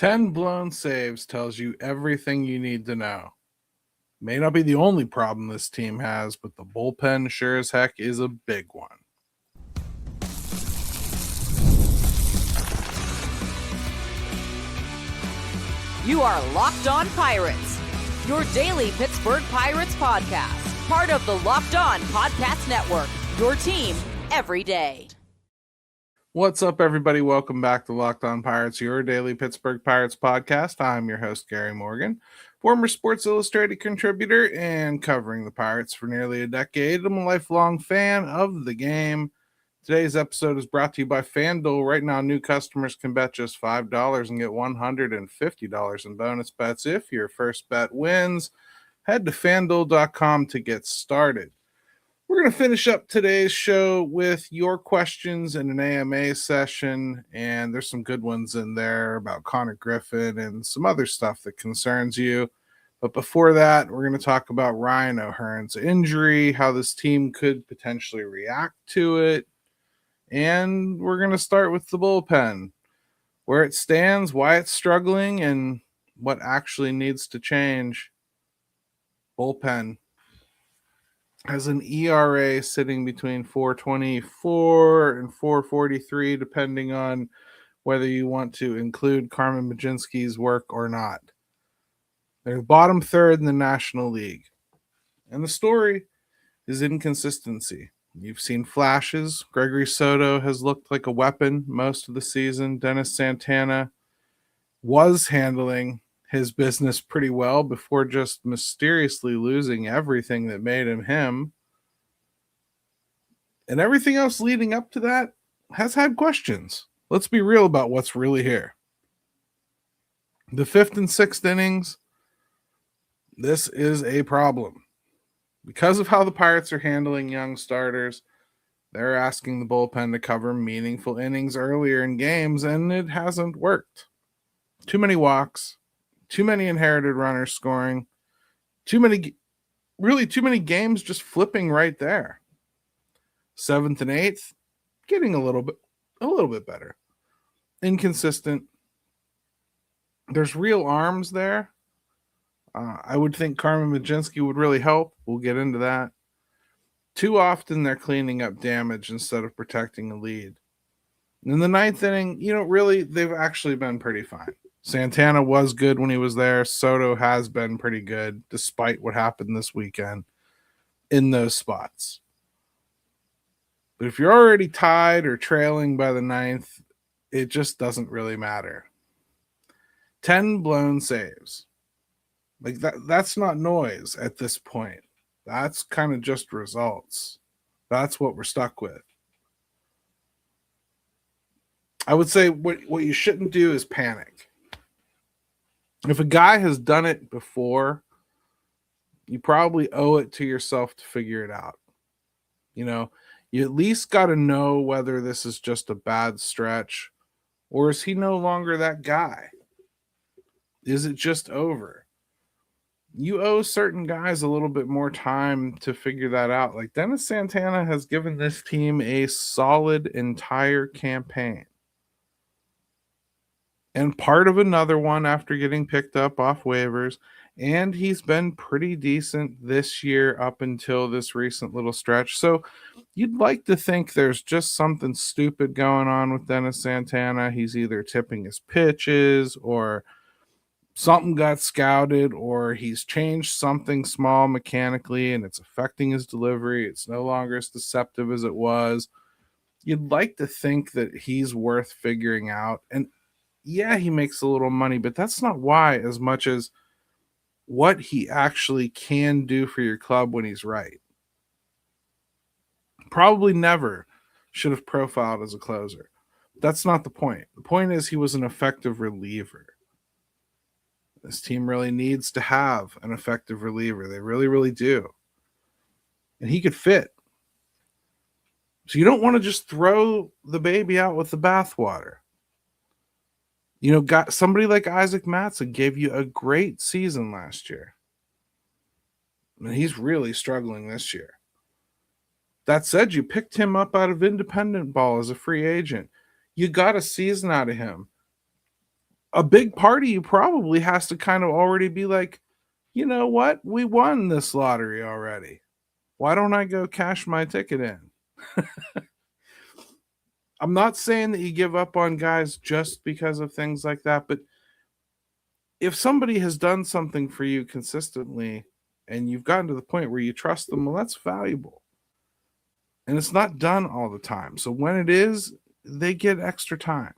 10 blown saves tells you everything you need to know. May not be the only problem this team has, but the bullpen sure as heck is a big one. You are Locked On Pirates, your daily Pittsburgh Pirates podcast, part of the Locked On Podcast Network, your team every day. What's up, everybody? Welcome back to Locked On Pirates, your daily Pittsburgh Pirates podcast. I'm your host, Gary Morgan, former Sports Illustrated contributor and covering the Pirates for nearly a decade. I'm a lifelong fan of the game. Today's episode is brought to you by FanDuel. Right now, new customers can bet just $5 and get $150 in bonus bets if your first bet wins. Head to FanDuel.com to get started. We're going to finish up today's show with your questions in an AMA session, and there's some good ones in there about Konnor Griffin and some other stuff that concerns you. But before that, we're going to talk about Ryan O'Hearn's injury, how this team could potentially react to it, and we're going to start with the bullpen, where it stands, why it's struggling, and what actually needs to change. Bullpen has an ERA sitting between 4.24 and 4.43, depending on whether you want to include Carmen Mlodzinski's work or not. They're bottom third in the National League. And the story is inconsistency. You've seen flashes. Gregory Soto has looked like a weapon most of the season. Dennis Santana was handling his business pretty well before just mysteriously losing everything that made him him. And everything else leading up to that has had questions. Let's be real about what's really here. The fifth and sixth innings, this is a problem. Because of how the Pirates are handling young starters, they're asking the bullpen to cover meaningful innings earlier in games, and it hasn't worked. Too many walks, too many inherited runners scoring, too many games just flipping right there. Seventh and eighth, getting a little bit better. Inconsistent. There's real arms there. I would think Carmen Mlodzinski would really help. We'll get into that. Too often they're cleaning up damage instead of protecting a lead. In the ninth inning, really, they've actually been pretty fine. Santana was good when he was there. Soto has been pretty good, despite what happened this weekend in those spots. But if you're already tied or trailing by the ninth, it just doesn't really matter. 10 blown saves. Like that's not noise at this point. That's kind of just results. That's what we're stuck with. I would say what you shouldn't do is panic. If a guy has done it before, you probably owe it to yourself to figure it out. You at least got to know whether this is just a bad stretch, or is he no longer that guy? Is it just over? You owe certain guys a little bit more time to figure that out. Like Dennis Santana has given this team a solid entire campaign. And part of another one after getting picked up off waivers. And he's been pretty decent this year up until this recent little stretch. So you'd like to think there's just something stupid going on with Dennis Santana. He's either tipping his pitches or something got scouted, or he's changed something small mechanically and it's affecting his delivery. It's no longer as deceptive as it was. You'd like to think that he's worth figuring out. And yeah, he makes a little money, but that's not why, as much as what he actually can do for your club when he's right. Probably never should have profiled as a closer. That's not the point. The point is he was an effective reliever. This team really needs to have an effective reliever. They really, really do. And he could fit. So you don't want to just throw the baby out with the bathwater. Got somebody like Isaac Matson gave you a great season last year. And he's really struggling this year. That said, you picked him up out of independent ball as a free agent. You got a season out of him. a big part of you probably has to kind of already be like, you know what? We won this lottery already. Why don't I go cash my ticket in? I'm not saying that you give up on guys just because of things like that, but if somebody has done something for you consistently and you've gotten to the point where you trust them, well, that's valuable. And it's not done all the time. So when it is, they get extra time.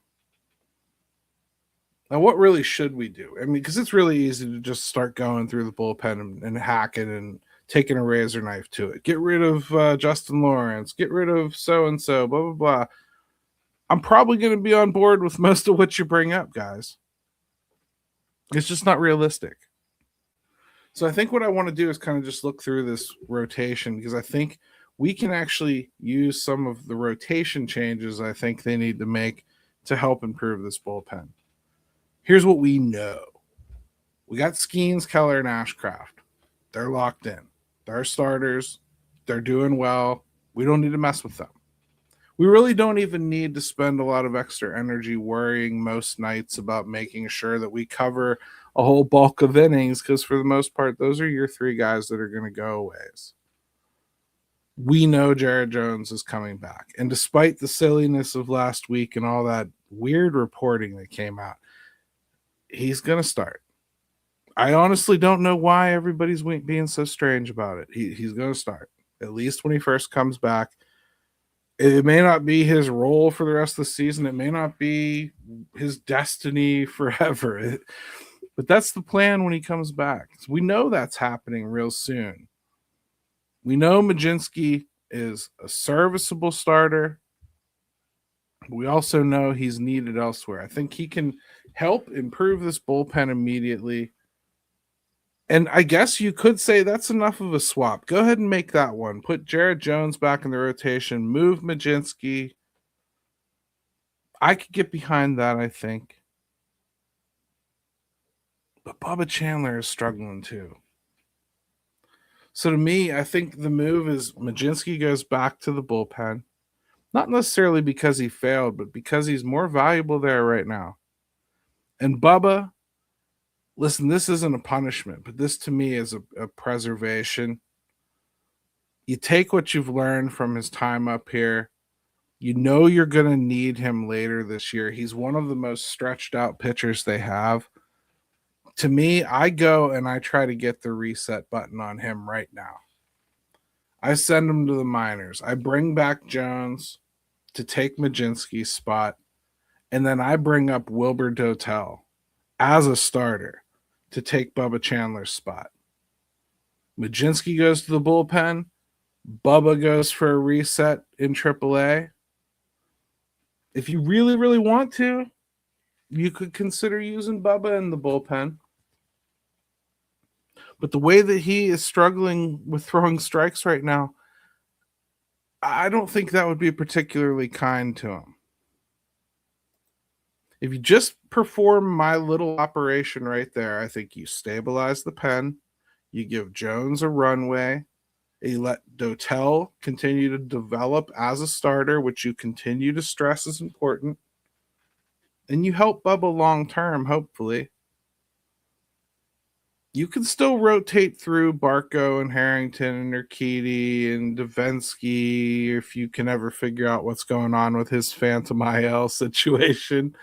Now, what really should we do? I mean, because it's really easy to just start going through the bullpen and hacking and taking a razor knife to it. Get rid of Justin Lawrence. Get rid of so-and-so, blah, blah, blah. I'm probably going to be on board with most of what you bring up, guys. It's just not realistic. So I think what I want to do is kind of just look through this rotation, because I think we can actually use some of the rotation changes I think they need to make to help improve this bullpen. Here's what we know. We got Skenes, Keller, and Ashcraft. They're locked in. They're starters. They're doing well. We don't need to mess with them. We really don't even need to spend a lot of extra energy worrying most nights about making sure that we cover a whole bulk of innings, because for the most part, those are your three guys that are going to go ways. We know Jared Jones is coming back. And despite the silliness of last week and all that weird reporting that came out, he's going to start. I honestly don't know why everybody's being so strange about it. He's going to start, at least when he first comes back. It may not be his role for the rest of the season. It may not be his destiny forever. But that's the plan when he comes back. So we know that's happening real soon. We know Mlodzinski is a serviceable starter. We also know he's needed elsewhere. I think he can help improve this bullpen immediately. And I guess you could say that's enough of a swap. Go ahead and make that one. Put Jared Jones back in the rotation. Move Mlodzinski. I could get behind that, I think. But Bubba Chandler is struggling too. So to me, I think the move is Mlodzinski goes back to the bullpen. Not necessarily because he failed, but because he's more valuable there right now. And Bubba, listen, this isn't a punishment, but this to me is a preservation. You take what you've learned from his time up here. You know you're going to need him later this year. He's one of the most stretched out pitchers they have. To me, I go and I try to get the reset button on him right now. I send him to the minors. I bring back Jones to take Mlodzinski's spot. And then I bring up Wilbur Dotel as a starter to take Bubba Chandler's spot. Mlodzinski goes to the bullpen. Bubba goes for a reset in AAA. If you really, really want to, you could consider using Bubba in the bullpen. But the way that he is struggling with throwing strikes right now, I don't think that would be particularly kind to him. If you just perform my little operation right there, I think you stabilize the pen, you give Jones a runway, and you let Dotel continue to develop as a starter, which you continue to stress is important, and you help Bubba long term, hopefully. You can still rotate through Barco and Harrington and Urquidy and Davinsky if you can ever figure out what's going on with his Phantom IL situation.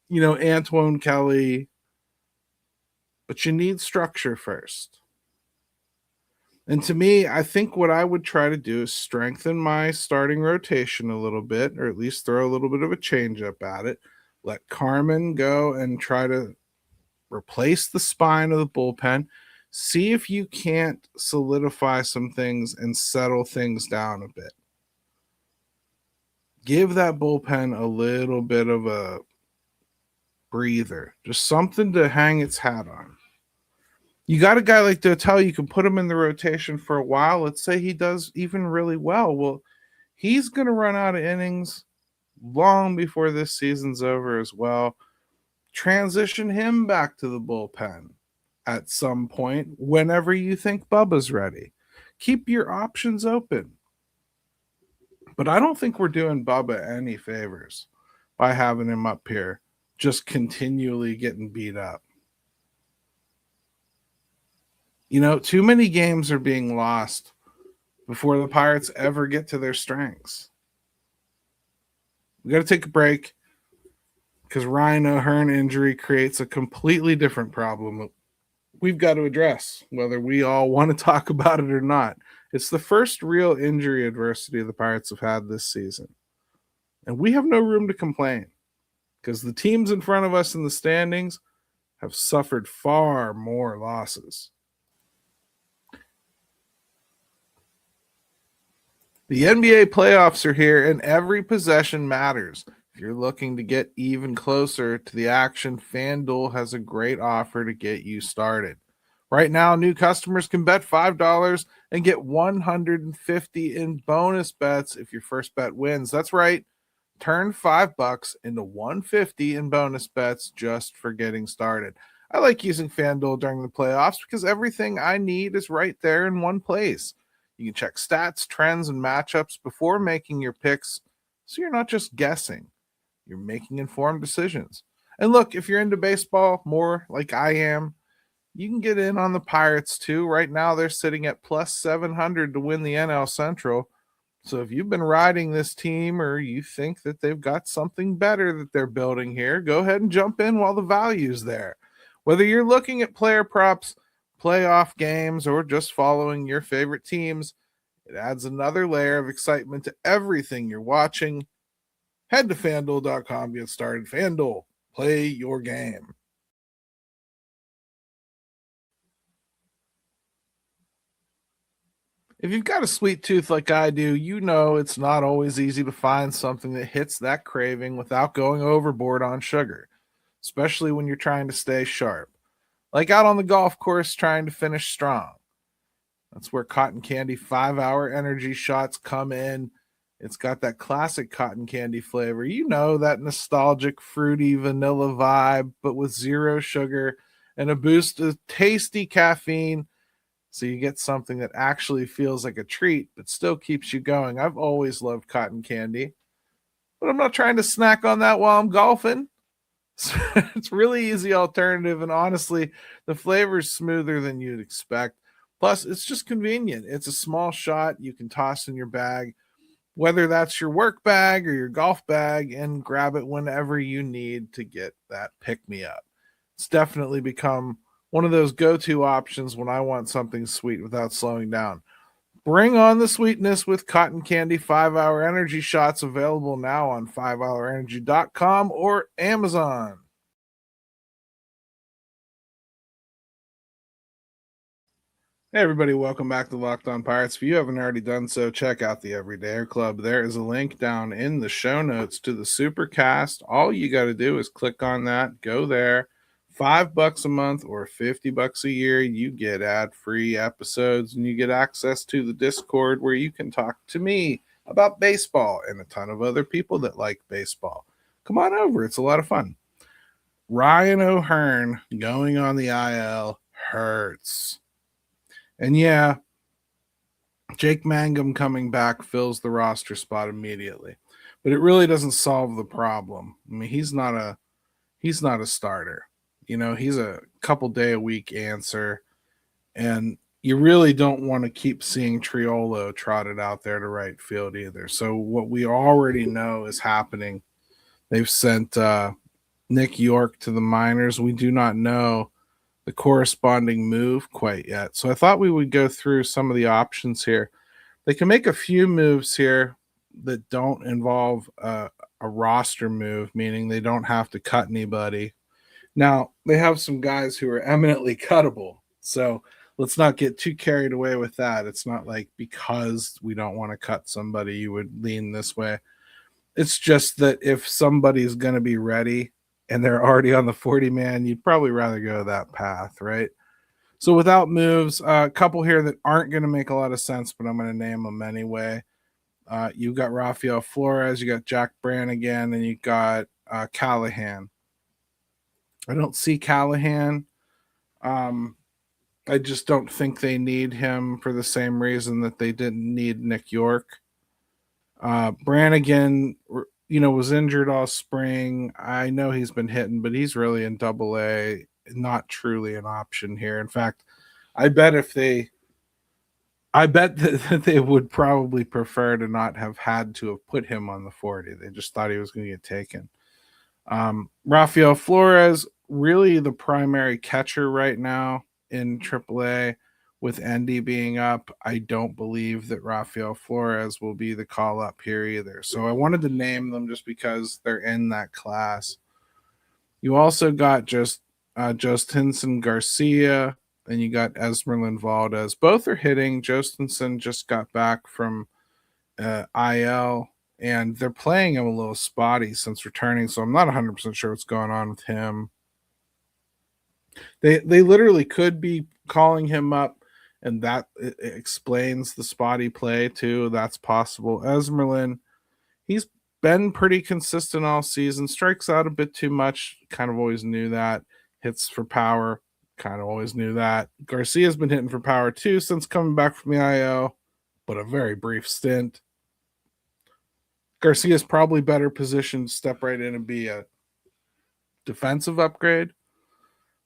You know, Antoine Kelly. But you need structure first. And to me, I think what I would try to do is strengthen my starting rotation a little bit, or at least throw a little bit of a changeup at it. Let Carmen go and try to replace the spine of the bullpen. See if you can't solidify some things and settle things down a bit. Give that bullpen a little bit of a breather, just something to hang its hat on. You got a guy like Dotel, you can put him in the rotation for a while. Let's say he does even really well. Well, he's going to run out of innings long before this season's over as well. Transition him back to the bullpen at some point whenever you think Bubba's ready. Keep your options open. But I don't think we're doing Bubba any favors by having him up here just continually getting beat up. You know, too many games are being lost before the Pirates ever get to their strengths. We got to take a break because Ryan O'Hearn injury creates a completely different problem we've got to address, whether we all want to talk about it or not. It's the first real injury adversity the Pirates have had this season. And we have no room to complain because the teams in front of us in the standings have suffered far more losses. The NBA playoffs are here and every possession matters. If you're looking to get even closer to the action, FanDuel has a great offer to get you started. Right now, new customers can bet $5 and get $150 in bonus bets if your first bet wins. That's right. Turn $5 into $150 in bonus bets just for getting started. I like using FanDuel during the playoffs because everything I need is right there in one place. You can check stats, trends, and matchups before making your picks, so you're not just guessing. You're making informed decisions. And look, if you're into baseball more like I am, you can get in on the Pirates too. Right now, they're sitting at plus 700 to win the NL Central. So if you've been riding this team or you think that they've got something better that they're building here, go ahead and jump in while the value's there. Whether you're looking at player props, playoff games, or just following your favorite teams, it adds another layer of excitement to everything you're watching. Head to FanDuel.com, get started. FanDuel, play your game. If you've got a sweet tooth like I do, you know it's not always easy to find something that hits that craving without going overboard on sugar, especially when you're trying to stay sharp. Like out on the golf course trying to finish strong. That's where cotton candy 5-hour energy shots come in. It's got that classic cotton candy flavor. You know, that nostalgic, fruity vanilla vibe, but with zero sugar and a boost of tasty caffeine. So you get something that actually feels like a treat, but still keeps you going. I've always loved cotton candy, but I'm not trying to snack on that while I'm golfing. It's really easy alternative, and honestly, the flavor is smoother than you'd expect. Plus, it's just convenient. It's a small shot you can toss in your bag, whether that's your work bag or your golf bag, and grab it whenever you need to get that pick-me-up. It's definitely become one of those go-to options when I want something sweet without slowing down. Bring on the sweetness with cotton candy 5-hour energy shots, available now on 5hourenergy.com or Amazon. Hey everybody, welcome back to Locked On Pirates. If you haven't already done so, check out the Everydayer Club. There is a link down in the show notes to the Supercast. All you got to do is click on that, go there. $5 a month or $50 a year, you get ad-free episodes and you get access to the Discord where you can talk to me about baseball and a ton of other people that like baseball. Come on over, it's a lot of fun. Ryan O'Hearn going on the IL hurts. And yeah, Jake Mangum coming back fills the roster spot immediately, but it really doesn't solve the problem. I mean, he's not a starter. You know, he's a couple day a week answer, and you really don't want to keep seeing Triolo trotted out there to right field either. So what we already know is happening. They've sent Nick York to the minors. We do not know the corresponding move quite yet. So I thought we would go through some of the options here. They can make a few moves here that don't involve a roster move, meaning they don't have to cut anybody. Now, they have some guys who are eminently cuttable, so let's not get too carried away with that. It's not like because we don't want to cut somebody, you would lean this way. It's just that if somebody's going to be ready and they're already on the 40-man, you'd probably rather go that path, right? So without moves, a couple here that aren't going to make a lot of sense, but I'm going to name them anyway. You've got Rafael Flores, you got Jack Brannigan, and you got Callahan. I don't see Callahan. I just don't think they need him for the same reason that they didn't need Nick York. Brannigan, was injured all spring. I know he's been hitting, but he's really in Double-A, not truly an option here. In fact, I bet that they would probably prefer to not have had to have put him on the 40. They just thought he was going to get taken. Rafael Flores, really the primary catcher right now in AAA. With Endy being up, I don't believe that Rafael Flores will be the call up here either. So I wanted to name them just because they're in that class. You also got Justinson Garcia, and you got Esmerlyn Valdez. Both are hitting. Justinson just got back from IL, and they're playing him a little spotty since returning, so I'm not 100% sure what's going on with him. They literally could be calling him up, and that explains the spotty play too. That's possible. Esmerlyn, he's been pretty consistent all season. Strikes out a bit too much. Kind of always knew that. Hits for power. Kind of always knew that. Garcia's been hitting for power too since coming back from the IO, but a very brief stint. Garcia's probably better positioned to step right in and be a defensive upgrade.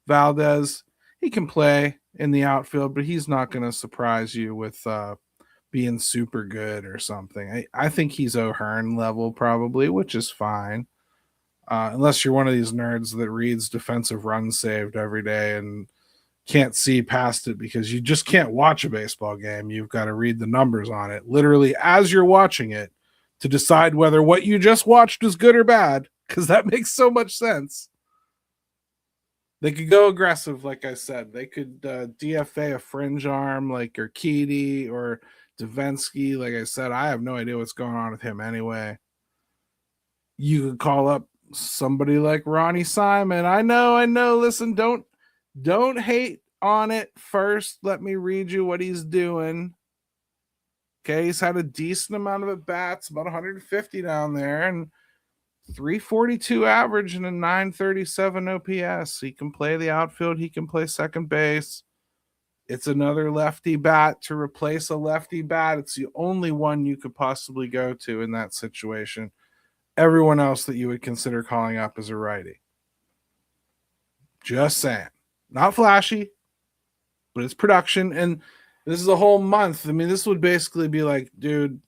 Valdez, he can play in the outfield, but he's not going to surprise you with being super good or something. I think he's O'Hearn level probably, which is fine. Unless you're one of these nerds that reads defensive runs saved every day and can't see past it because you just can't watch a baseball game. You've got to read the numbers on it literally as you're watching it to decide whether what you just watched is good or bad, because that makes so much sense. They could go aggressive, like I said. They could DFA a fringe arm like Urquidy or Davinsky. Like I said, I have no idea what's going on with him anyway. You could call up somebody like Ronnie Simon. I know. Listen, don't hate on it first. Let me read you what he's doing. Okay, he's had a decent amount of at-bats, about 150 down there, and 342 average and a 937 OPS. He can play the outfield. He can play second base. It's another lefty bat to replace a lefty bat. It's the only one you could possibly go to in that situation. Everyone else that you would consider calling up is a righty. Just saying. Not flashy, but it's production. And this is a whole month. I mean, this would basically be like, dude,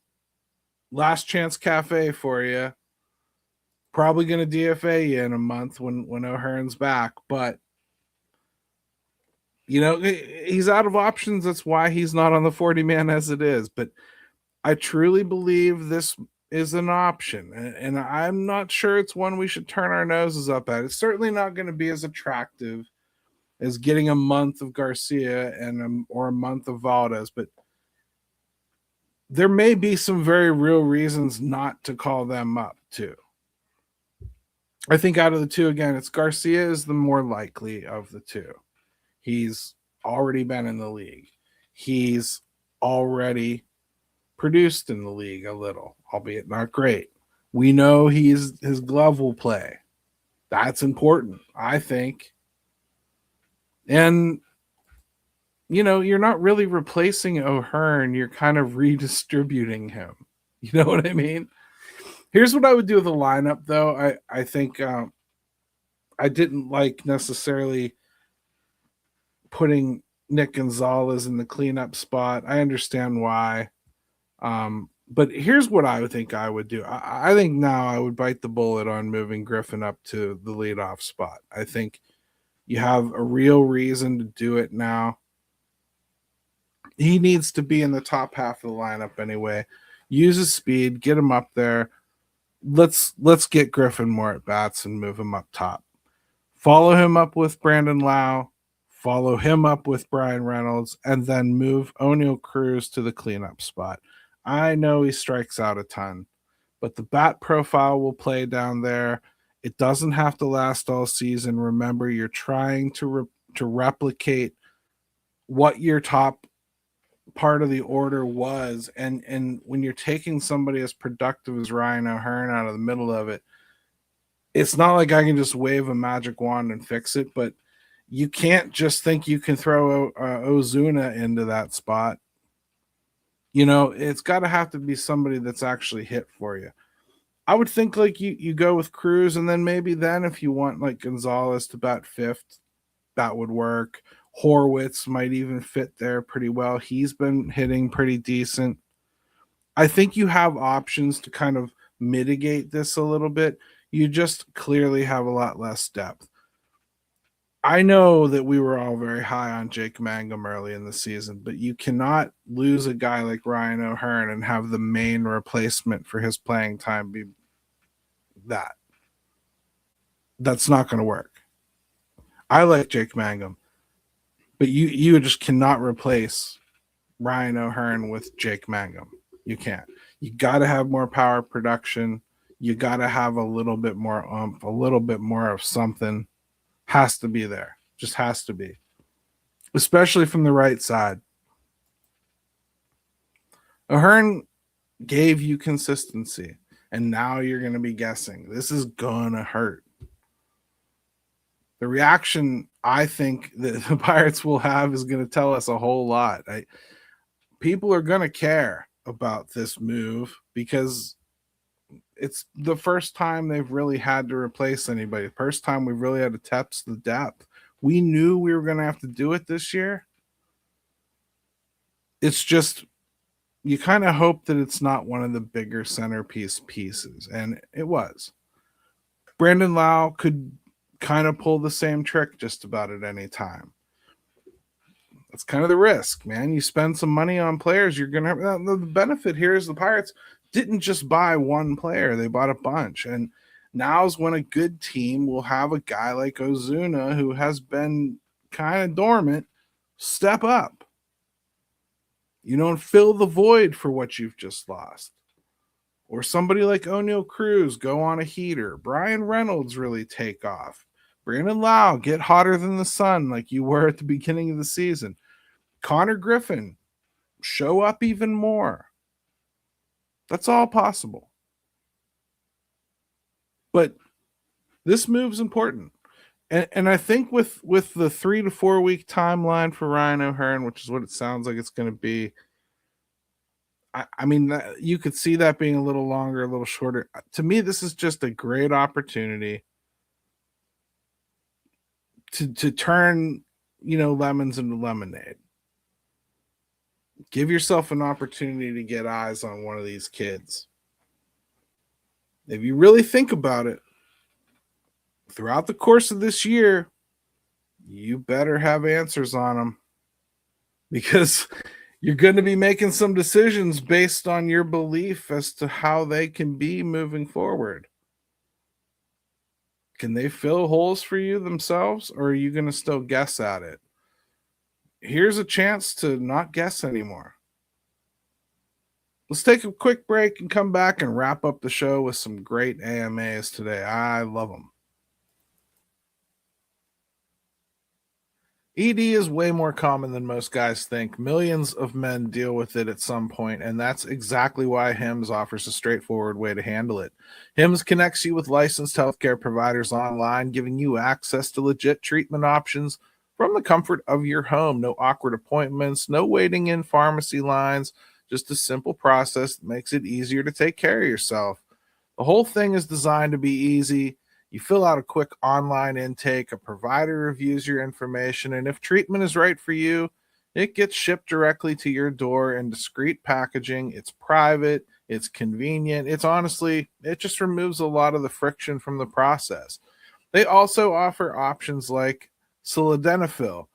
last chance cafe for you. Probably going to DFA you in a month when O'Hearn's back. But, he's out of options. That's why he's not on the 40-man as it is. But I truly believe this is an option. And I'm not sure it's one we should turn our noses up at. It's certainly not going to be as attractive as getting a month of Garcia or a month of Valdez. But there may be some very real reasons not to call them up too. I think out of the two, again, it's Garcia is the more likely of the two. He's already been in the league. He's already produced in the league a little, albeit not great. We know his glove will play. That's important, I think. And, you're not really replacing O'Hearn. You're kind of redistributing him. You know what I mean? Here's what I would do with the lineup, though. I think I didn't like necessarily putting Nick Gonzales in the cleanup spot. I understand why. But here's what I would think I would do. I think now I would bite the bullet on moving Griffin up to the leadoff spot. I think you have a real reason to do it now. He needs to be in the top half of the lineup anyway. Use his speed, get him up there. Let's get Griffin more at bats and move him up top. Follow him up with Brandon Lau. Follow him up with Brian Reynolds, and then move O'Neal Cruz to the cleanup spot. I know he strikes out a ton, but the bat profile will play down there. It doesn't have to last all season. Remember, you're trying to replicate what your top part of the order was, and when you're taking somebody as productive as Ryan O'Hearn out of the middle of it, it's not like I can just wave a magic wand and fix it, but you can't just think you can throw Ozuna into that spot. It's got to have to be somebody that's actually hit for you. I would think like you go with Cruz, and then maybe then if you want like Gonzales to bat fifth, that would work. Horwitz might even fit there pretty well. He's been hitting pretty decent. I think you have options to kind of mitigate this a little bit. You just clearly have a lot less depth. I know that we were all very high on Jake Mangum early in the season, but you cannot lose a guy like Ryan O'Hearn and have the main replacement for his playing time be that. That's not going to work. I like Jake Mangum, but you just cannot replace Ryan O'Hearn with Jake Mangum. You can't. You got to have more power production. You got to have a little bit more a little bit more of something. Has to be there. Just has to be. Especially from the right side. O'Hearn gave you consistency, and now you're going to be guessing. This is going to hurt. The reaction I think that the Pirates will have is going to tell us a whole lot. People are going to care about this move because it's the first time they've really had to replace anybody. The first time we've really had to test the depth. We knew we were going to have to do it this year. It's just you kind of hope that it's not one of the bigger centerpiece pieces, and it was. Brandon Lau could kind of pull the same trick just about at any time. That's kind of the risk, man. You spend some money on players, you're going to have the benefit here is the Pirates didn't just buy one player, they bought a bunch. And now's when a good team will have a guy like Ozuna, who has been kind of dormant, step up. You don't fill the void for what you've just lost. Or somebody like O'Neal Cruz go on a heater. Brian Reynolds really take off. Brandon Lau get hotter than the sun like you were at the beginning of the season. Konnor Griffin show up even more. That's all possible. But this move's important. And I think with the 3 to 4 week timeline for Ryan O'Hearn, which is what it sounds like it's going to be, I mean, you could see that being a little longer, a little shorter. To me, this is just a great opportunity to turn, lemons into lemonade. Give yourself an opportunity to get eyes on one of these kids. If you really think about it, throughout the course of this year, you better have answers on them because you're going to be making some decisions based on your belief as to how they can be moving forward. Can they fill holes for you themselves, or are you going to still guess at it? Here's a chance to not guess anymore. Let's take a quick break and come back and wrap up the show with some great AMAs today. I love them. ED is way more common than most guys think. Millions of men deal with it at some point, and that's exactly why HIMS offers a straightforward way to handle it. HIMS connects you with licensed healthcare providers online, giving you access to legit treatment options from the comfort of your home. No awkward appointments, no waiting in pharmacy lines, just a simple process that makes it easier to take care of yourself. The whole thing is designed to be easy. You fill out a quick online intake, a provider reviews your information, and if treatment is right for you, it gets shipped directly to your door in discreet packaging. It's private, it's convenient. It just removes a lot of the friction from the process. They also offer options like sildenafil,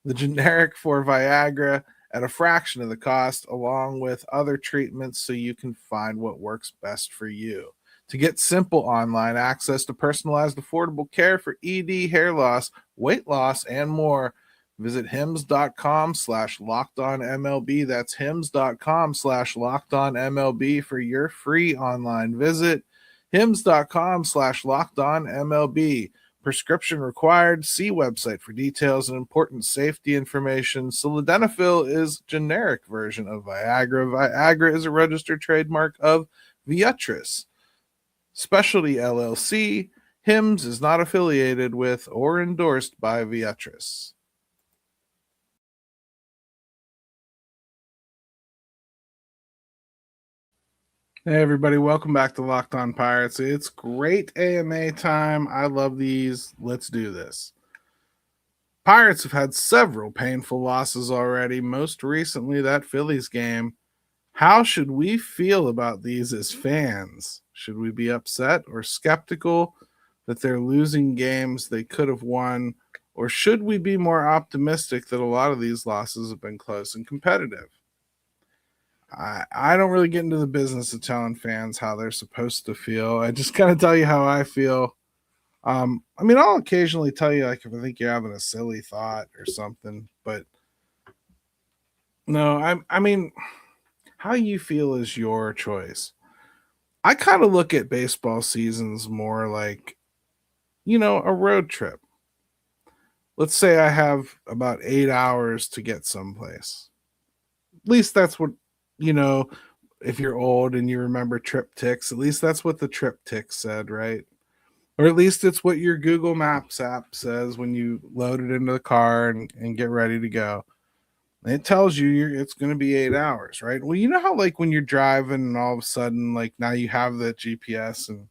the generic for Viagra, at a fraction of the cost, along with other treatments so you can find what works best for you. To get simple online access to personalized, affordable care for ED, hair loss, weight loss, and more, visit hims.com/lockedonmlb. That's hims.com/lockedonmlb for your free online visit. hims.com/lockedonmlb. Prescription required. See website for details and important safety information. Sildenafil is generic version of Viagra. Viagra is a registered trademark of Viatris Specialty LLC. HIMS is not affiliated with or endorsed by Viatris. Hey everybody, welcome back to Locked On Pirates. It's great AMA time. I love these. Let's do this. Pirates have had several painful losses already, most recently that Phillies game. How should we feel about these as fans? Should we be upset or skeptical that they're losing games they could have won? Or should we be more optimistic that a lot of these losses have been close and competitive? I don't really get into the business of telling fans how they're supposed to feel. I just kind of tell you how I feel. I'll occasionally tell you, like, if I think you're having a silly thought or something, but no, how you feel is your choice. I kind of look at baseball seasons more like, a road trip. Let's say I have about 8 hours to get someplace. At least that's what, if you're old and you remember triptychs, at least that's what the triptych said, right? Or at least it's what your Google Maps app says when you load it into the car and get ready to go. It tells you it's going to be 8 hours, right? Well, you know how, like, when you're driving and all of a sudden, like, now you have the GPS and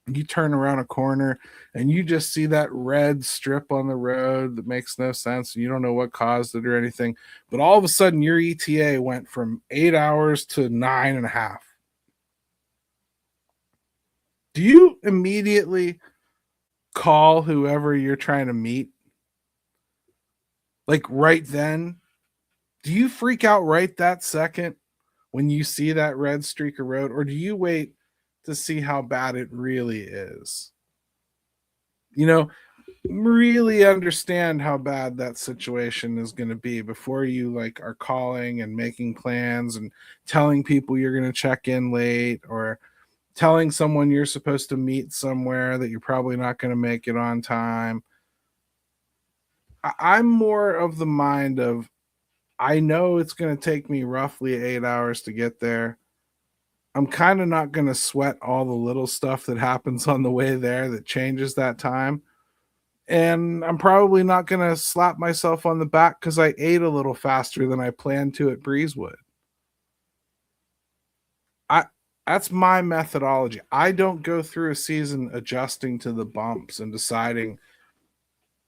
you turn around a corner and you just see that red strip on the road that makes no sense and you don't know what caused it or anything. But all of a sudden your ETA went from 8 hours to 9.5. Do you immediately call whoever you're trying to meet? Like right then? Do you freak out right that second when you see that red streak of road? Or do you wait to see how bad it really is? Really understand how bad that situation is going to be before you, like, are calling and making plans and telling people you're going to check in late, or telling someone you're supposed to meet somewhere that you're probably not going to make it on time. I'm more of the mind of, I know it's going to take me roughly 8 hours to get there. I'm kind of not going to sweat all the little stuff that happens on the way there that changes that time. And I'm probably not going to slap myself on the back because I ate a little faster than I planned to at Breezewood. That's my methodology. I don't go through a season adjusting to the bumps and deciding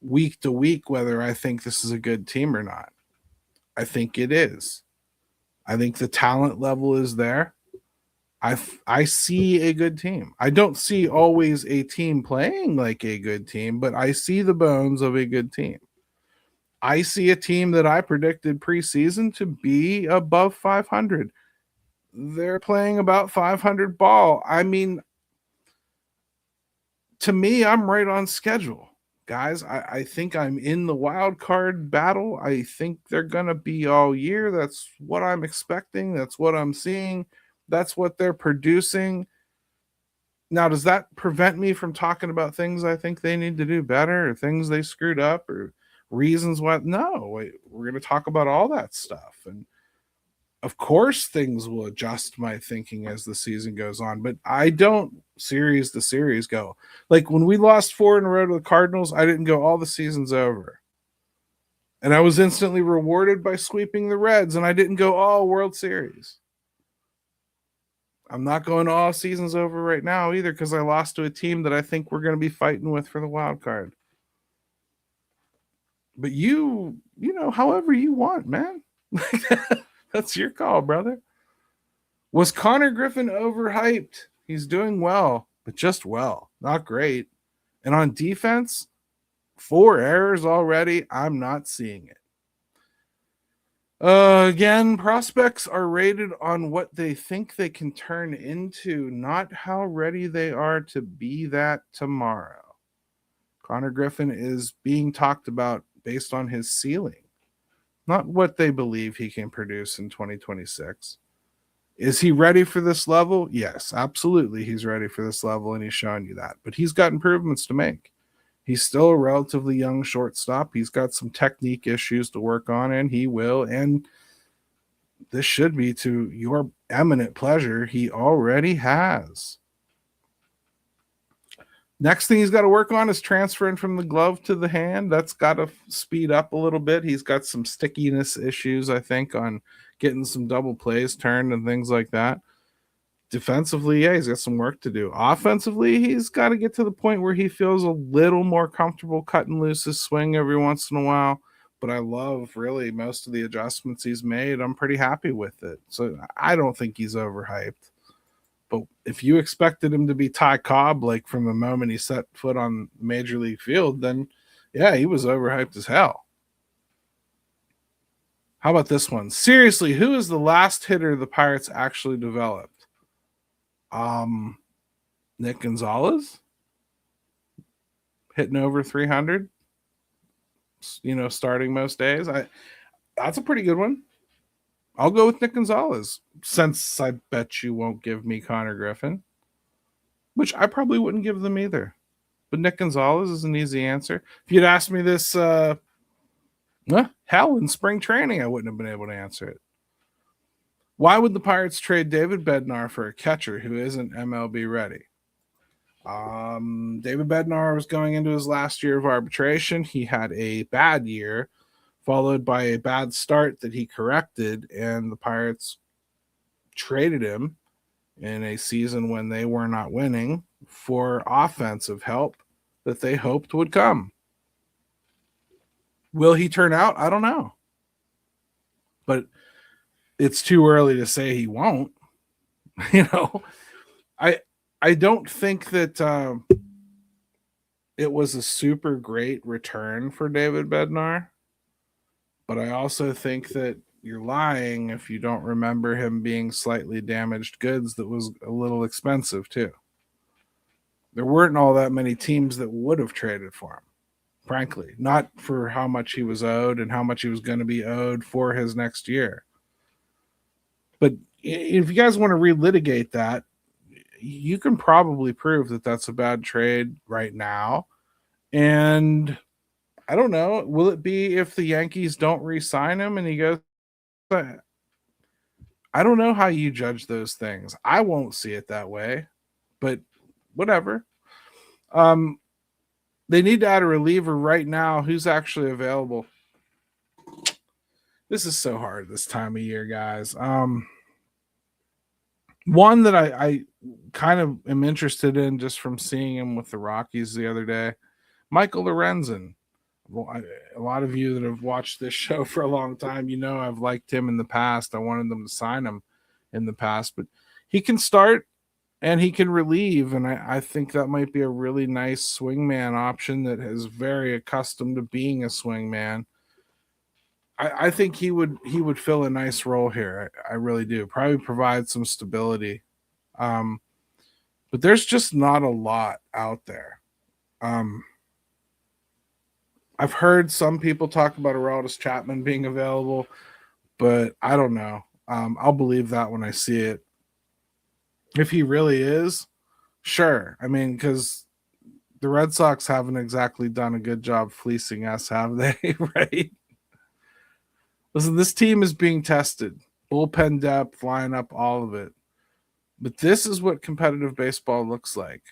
week to week whether I think this is a good team or not. I think it is. I think the talent level is there. I see a good team. I don't see always a team playing like a good team, but I see the bones of a good team. I see a team that I predicted preseason to be above 500. They're playing about 500 ball. I mean, to me, I'm right on schedule. Guys, I think I'm in the wild card battle. I think they're going to be all year. That's what I'm expecting. That's what I'm seeing. That's what they're producing. Now, does that prevent me from talking about things I think they need to do better, or things they screwed up, or reasons why? No, we're going to talk about all that stuff. And of course, things will adjust my thinking as the season goes on, but I don't series to series go. Like when we lost 4 in a row to the Cardinals, I didn't go, all the season's over. And I was instantly rewarded by sweeping the Reds, and I didn't go, oh, World Series. I'm not going, all season's over right now either, because I lost to a team that I think we're going to be fighting with for the wild card. But you however you want, man. That's your call, brother. Was Konnor Griffin overhyped? He's doing well, but just well, not great. And on defense, 4 errors already. I'm not seeing it. Again, prospects are rated on what they think they can turn into, not how ready they are to be that tomorrow. Konnor Griffin is being talked about based on his ceiling, not what they believe he can produce in 2026. Is he ready for this level? Yes, absolutely. He's ready for this level, and he's showing you that. But he's got improvements to make. He's still a relatively young shortstop. He's got some technique issues to work on, and he will. And this should be to your eminent pleasure. He already has. Next thing he's got to work on is transferring from the glove to the hand. That's got to speed up a little bit. He's got some stickiness issues, I think, on getting some double plays turned and things like that. Defensively, yeah, he's got some work to do. Offensively, he's got to get to the point where he feels a little more comfortable cutting loose his swing every once in a while. But I love really most of the adjustments he's made. I'm pretty happy with it. So I don't think he's overhyped. But if you expected him to be Ty Cobb, like from the moment he set foot on Major League field, then yeah, he was overhyped as hell. How about this one? Seriously, who is the last hitter the Pirates actually developed? Nick Gonzales, hitting over 300, starting most days. That's a pretty good one. I'll go with Nick Gonzales, since I bet you won't give me Konnor Griffin, which I probably wouldn't give them either. But Nick Gonzales is an easy answer. If you'd asked me this, hell, in spring training, I wouldn't have been able to answer it. Why would the Pirates trade David Bednar for a catcher who isn't MLB ready? David Bednar was going into his last year of arbitration. He had a bad year, followed by a bad start that he corrected, and the Pirates traded him in a season when they were not winning for offensive help that they hoped would come. Will he turn out? I don't know. But it's too early to say he won't. I don't think that it was a super great return for David Bednar, but I also think that you're lying if you don't remember him being slightly damaged goods that was a little expensive too. There weren't all that many teams that would have traded for him, frankly, not for how much he was owed and how much he was going to be owed for his next year. But if you guys want to relitigate that, you can probably prove that that's a bad trade right now. And I don't know, will it be if the Yankees don't re-sign him and he goes? I don't know how you judge those things. I won't see it that way, but whatever. They need to add a reliever right now. Who's actually available? This is so hard this time of year, guys. One that I kind of am interested in just from seeing him with the Rockies the other day, Michael Lorenzen. Well, a lot of you that have watched this show for a long time, I've liked him in the past. I wanted them to sign him in the past, but he can start and he can relieve, and I think that might be a really nice swingman option that is very accustomed to being a swingman. I think he would fill a nice role here. I really do. Probably provide some stability. But there's just not a lot out there. I've heard some people talk about Aroldis Chapman being available, but I don't know. I'll believe that when I see it. If he really is, sure. I mean, because the Red Sox haven't exactly done a good job fleecing us, have they? Right? Listen, this team is being tested. Bullpen depth, lineup, all of it. But this is what competitive baseball looks like.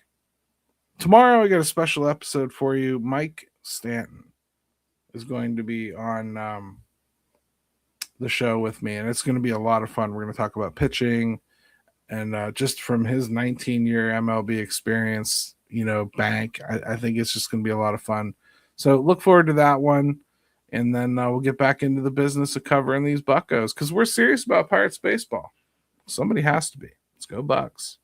Tomorrow, I got a special episode for you. Mike Stanton is going to be on the show with me, and it's going to be a lot of fun. We're going to talk about pitching and just from his 19-year MLB experience, bank. I think it's just going to be a lot of fun. So look forward to that one. And then we'll get back into the business of covering these Buccos because we're serious about Pirates baseball. Somebody has to be. Let's go Bucks.